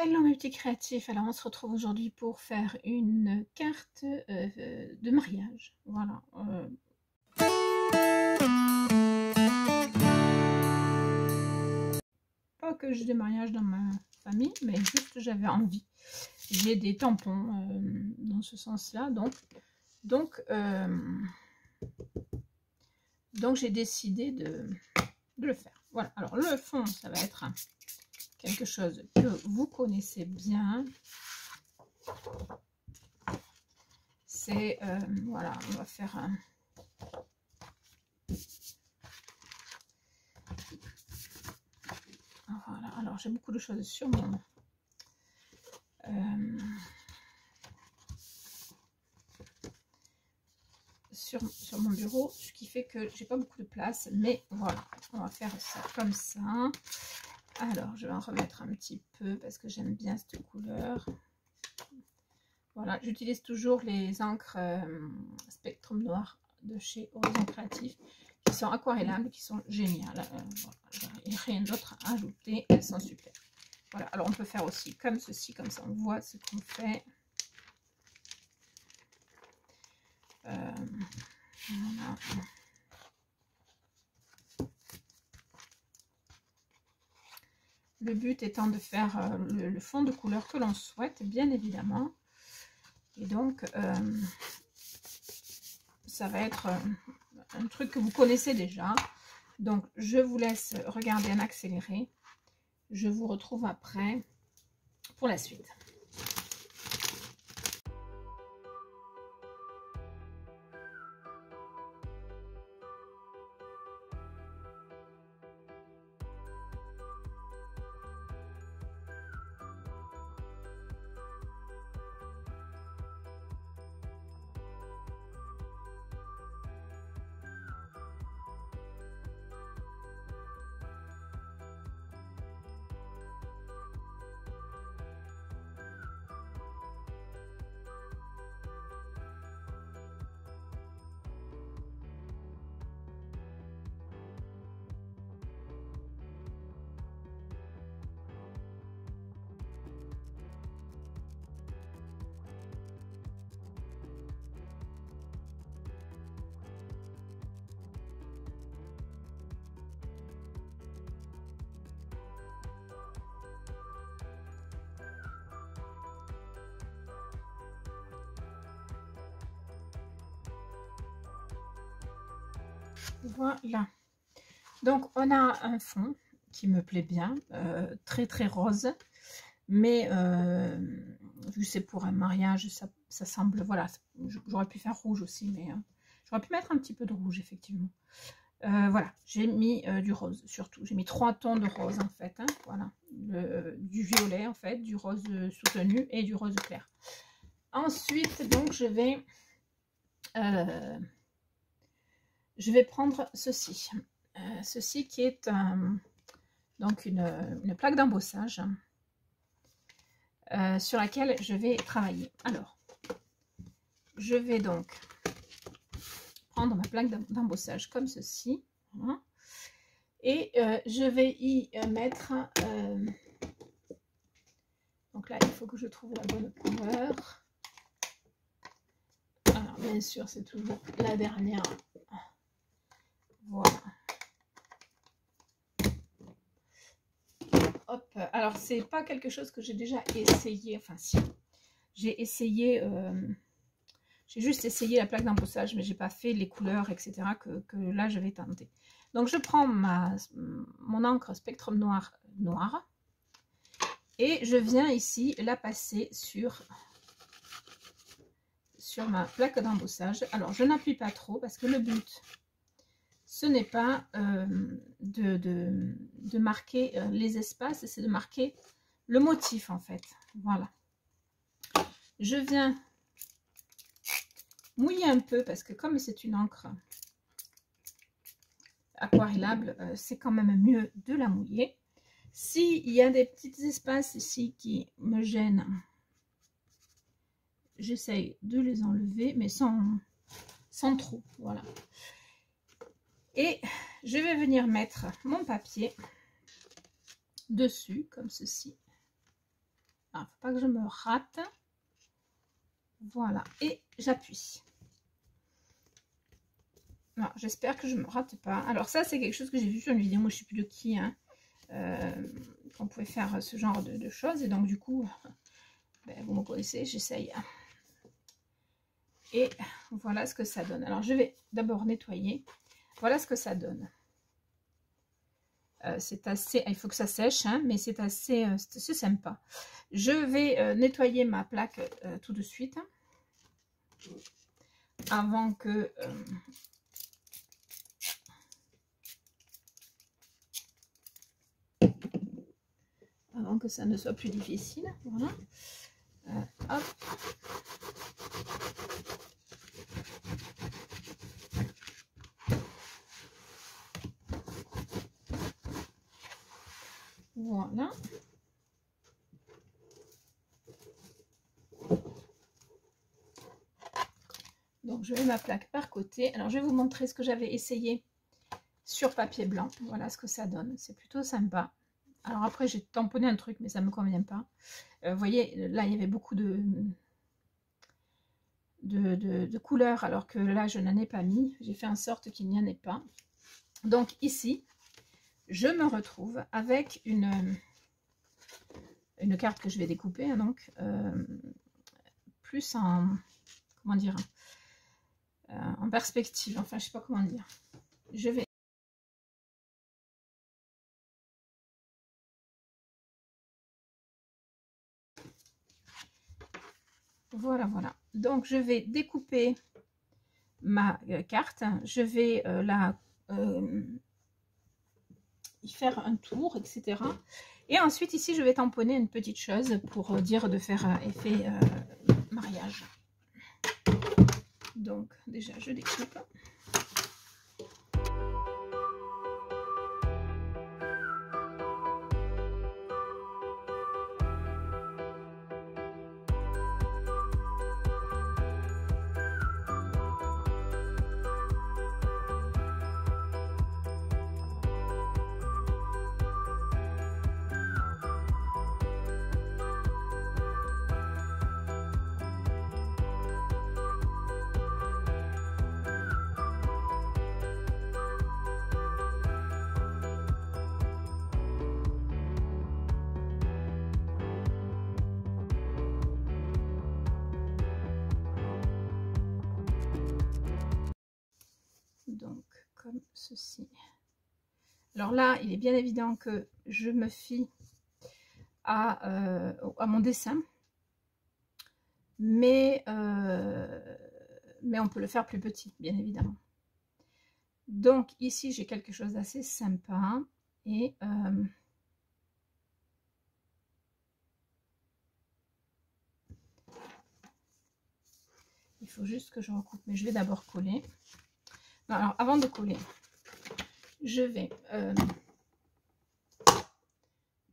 Hello mes petits créatifs, alors on se retrouve aujourd'hui pour faire une carte de mariage, voilà. Pas que j'ai des mariages dans ma famille, mais juste j'avais envie. J'ai des tampons dans ce sens-là, donc j'ai décidé de le faire. Voilà, alors le fond, ça va être quelque chose que vous connaissez bien. C'est, voilà, on va faire un... Voilà, alors j'ai beaucoup de choses sur mon... sur mon bureau, ce qui fait que j'ai pas beaucoup de place, mais voilà, on va faire ça comme ça. Alors je vais en remettre un petit peu parce que j'aime bien cette couleur. Voilà, j'utilise toujours les encres Spectrum Noir de chez Horizon Créatif qui sont aquarellables, qui sont géniales. Voilà, il n'y a rien d'autre à ajouter, elles sont super. Voilà, alors on peut faire aussi comme ceci, comme ça on voit ce qu'on fait. Voilà. Le but étant de faire le fond de couleur que l'on souhaite, bien évidemment. Et donc, ça va être un truc que vous connaissez déjà. Donc, je vous laisse regarder en accéléré. Je vous retrouve après pour la suite. Voilà. Donc, on a un fond qui me plaît bien, très très rose. Mais vu que c'est pour un mariage, ça semble... Voilà, j'aurais pu faire rouge aussi, mais j'aurais pu mettre un petit peu de rouge, effectivement. Voilà, j'ai mis du rose, surtout. J'ai mis 3 tons de rose, en fait. Hein, voilà, du violet, en fait, du rose soutenu et du rose clair. Ensuite, donc, je vais prendre ceci. Ceci qui est donc une plaque d'embossage sur laquelle je vais travailler. Alors, je vais donc prendre ma plaque d'embossage comme ceci. Voilà, et je vais y mettre... donc là, il faut que je trouve la bonne couleur. Alors, bien sûr, c'est toujours la dernière. Voilà. Hop. Alors, c'est pas quelque chose que j'ai déjà essayé. Enfin, si. J'ai essayé... j'ai juste essayé la plaque d'embossage, mais j'ai pas fait les couleurs, etc. que là, je vais tenter. Donc, je prends mon encre Spectrum Noir et je viens ici la passer sur ma plaque d'embossage. Alors, je n'appuie pas trop parce que le but, ce n'est pas de marquer les espaces, c'est de marquer le motif, en fait. Voilà. Je viens mouiller un peu parce que comme c'est une encre aquarellable, c'est quand même mieux de la mouiller. S'il y a des petits espaces ici qui me gênent, j'essaye de les enlever, mais sans trop, voilà. Et je vais venir mettre mon papier dessus, comme ceci. Ah, faut pas que je me rate. Voilà, et j'appuie. J'espère que je ne me rate pas. Alors ça, c'est quelque chose que j'ai vu sur une vidéo, moi je ne sais plus de qui, hein, qu'on pouvait faire ce genre de choses. Et donc du coup, ben, vous me connaissez, j'essaye. Et voilà ce que ça donne. Alors je vais d'abord nettoyer. Voilà ce que ça donne. C'est assez, il faut que ça sèche, hein, mais c'est assez sympa. Je vais nettoyer ma plaque tout de suite. Avant que... avant que ça ne soit plus difficile. Voilà. Hop. Voilà. Donc je mets ma plaque par côté. Alors je vais vous montrer ce que j'avais essayé sur papier blanc. Voilà ce que ça donne. C'est plutôt sympa. Alors après j'ai tamponné un truc mais ça ne me convient pas. Vous voyez, là il y avait beaucoup de couleurs alors que là je n'en ai pas mis. J'ai fait en sorte qu'il n'y en ait pas. Donc ici, je me retrouve avec une carte que je vais découper, hein, donc plus en, comment dire, en perspective, enfin je sais pas comment dire. Je vais voilà. Donc je vais découper ma carte, je vais y faire un tour, etc. Et ensuite ici je vais tamponner une petite chose pour dire de faire effet mariage. Donc déjà je découpe. Donc comme ceci. Alors là, il est bien évident que je me fie à mon dessin, mais on peut le faire plus petit, bien évidemment. Donc ici, j'ai quelque chose d'assez sympa et il faut juste que je recoupe, mais je vais d'abord coller. Non, alors avant de coller, je vais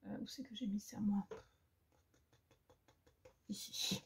où c'est que j'ai mis ça moi? Ici.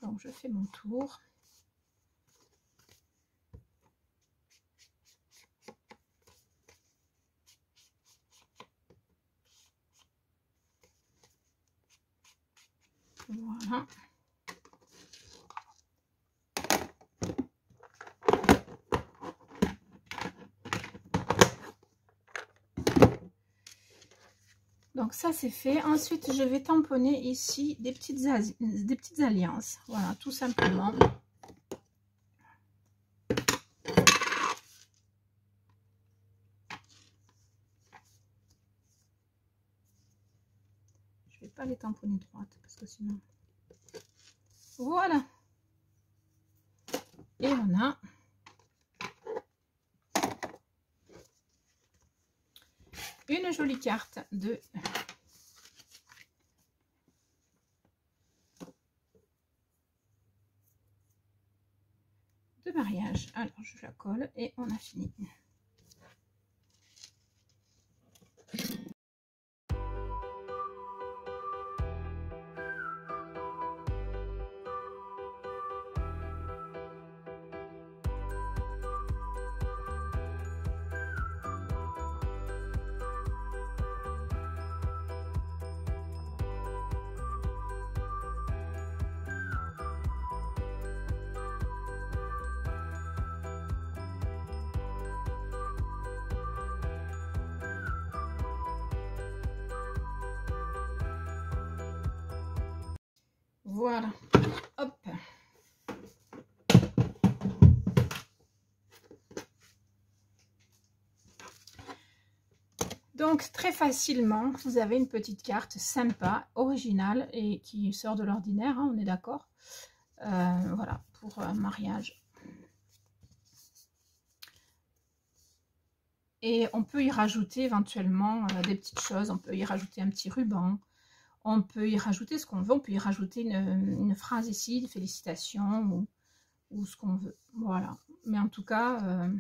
Donc je fais mon tour. Voilà. Donc ça c'est fait. Ensuite je vais tamponner ici des petites alliances. Voilà, tout simplement. Je vais pas les tamponner droites parce que sinon... Voilà. Et on a une jolie carte de mariage. Alors, je la colle et on a fini. Voilà, hop. Donc très facilement, vous avez une petite carte sympa, originale et qui sort de l'ordinaire, hein, on est d'accord. Voilà, pour un mariage. Et on peut y rajouter éventuellement des petites choses, on peut y rajouter un petit ruban. On peut y rajouter ce qu'on veut, on peut y rajouter une phrase ici, des félicitations ou ce qu'on veut. Voilà. Mais en tout cas,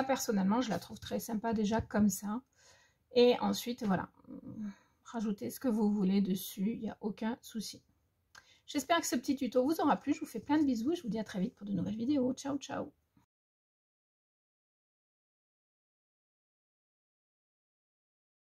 personnellement, je la trouve très sympa déjà comme ça. Et ensuite, voilà, rajoutez ce que vous voulez dessus, il n'y a aucun souci. J'espère que ce petit tuto vous aura plu. Je vous fais plein de bisous et je vous dis à très vite pour de nouvelles vidéos. Ciao, ciao!